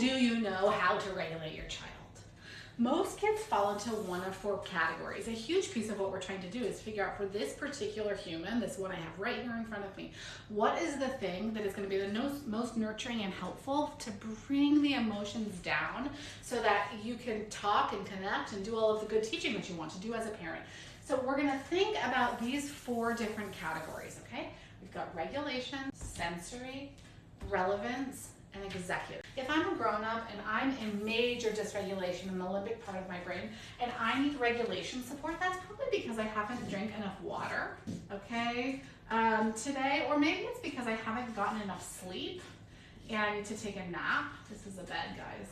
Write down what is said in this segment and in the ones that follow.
do you know how to regulate your child? Most kids fall into one of four categories. A huge piece of what we're trying to do is figure out for this particular human, this one I have right here in front of me, what is the thing that is going to be the most nurturing and helpful to bring the emotions down so that you can talk and connect and do all of the good teaching that you want to do as a parent. So we're going to think about these four different categories, okay? We've got regulation, sensory, relevance, and executive. If I'm a grown-up and I'm in major dysregulation in the limbic part of my brain and I need regulation support, that's probably because I haven't drank enough water, okay, today, or maybe it's because I haven't gotten enough sleep and I need to take a nap. This is a bed, guys.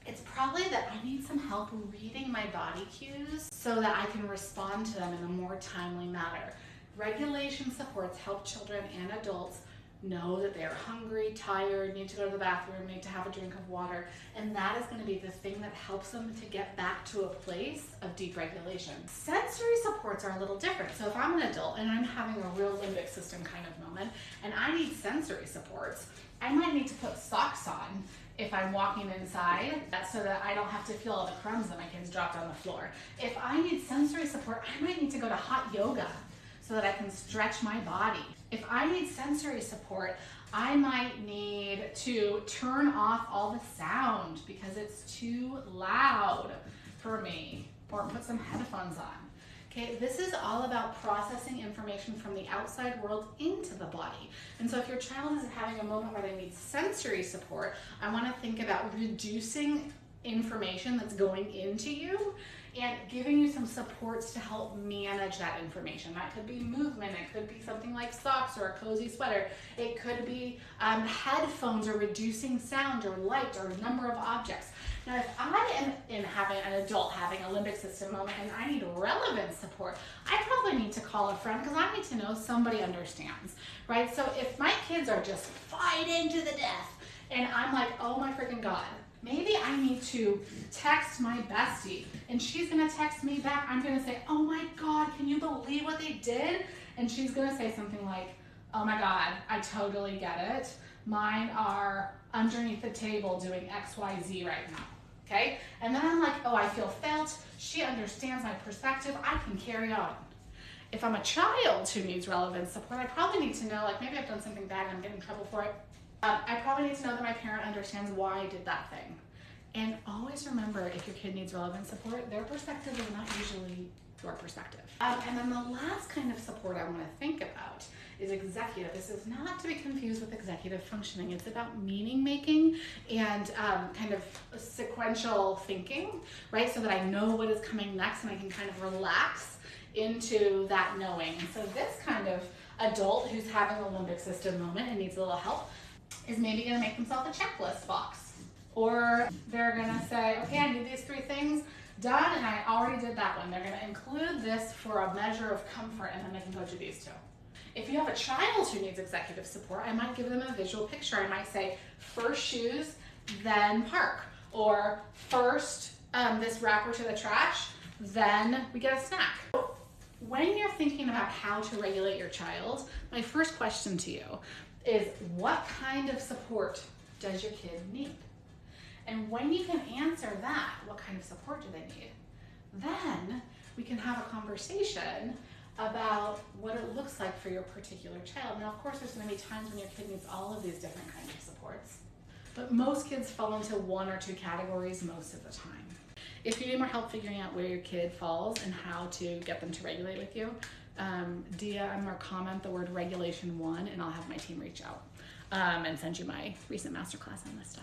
It's probably that I need some help reading my body cues so that I can respond to them in a more timely manner. Regulation supports help children and adults know that they're hungry, tired, need to go to the bathroom, need to have a drink of water, and that is going to be the thing that helps them to get back to a place of deep regulation. Sensory supports are a little different. So if I'm an adult and I'm having a real limbic system kind of moment and I need sensory supports, I might need to put socks on if I'm walking inside so that I don't have to feel all the crumbs that my kids dropped on the floor. If I need sensory support, I might need to go to hot yoga so that I can stretch my body. If I need sensory support, I might need to turn off all the sound because it's too loud for me, or put some headphones on. Okay, this is all about processing information from the outside world into the body. And so if your child is having a moment where they need sensory support, I want to think about reducing information that's going into you and giving you some supports to help manage that information. That could be movement, it could be something like socks or a cozy sweater, it could be headphones or reducing sound or light or number of objects. Now if I am having an adult having a limbic system moment and I need relevant support, I probably need to call a friend because I need to know somebody understands, right? So if my kids are just fighting to the death and I'm like, oh my freaking God, maybe I need to text my bestie and she's gonna text me back. I'm gonna say, oh my God, can you believe what they did? And she's gonna say something like, oh my God, I totally get it. Mine are underneath the table doing X, Y, Z right now, okay? And then I'm like, oh, I feel felt. She understands my perspective. I can carry on. If I'm a child who needs relevant support, I probably need to know, like maybe I've done something bad and I'm getting in trouble for it. I probably need to know that my parent understands why I did that thing. And always remember, if your kid needs relevant support, their perspective is not usually your perspective. And then the last kind of support I want to think about is executive. This is not to be confused with executive functioning. It's about meaning making and kind of sequential thinking, right? So that I know what is coming next and I can kind of relax into that knowing. And so this kind of adult who's having a limbic system moment and needs a little help is maybe going to make themselves a checklist box. Or they're going to say, okay, I need these 3 things done and I already did that one. They're going to include this for a measure of comfort and then they can go do these 2. If you have a child who needs executive support, I might give them a visual picture. I might say, first shoes, then park. Or first this wrapper to the trash, then we get a snack. When you're thinking about how to regulate your child, my first question to you is, what kind of support does your kid need? And when you can answer that, what kind of support do they need? Then we can have a conversation about what it looks like for your particular child. Now, of course, there's going to be times when your kid needs all of these different kinds of supports, but most kids fall into 1 or 2 categories most of the time. If you need more help figuring out where your kid falls and how to get them to regulate with you, DM or comment the word regulation 1 and I'll have my team reach out and send you my recent masterclass on this stuff.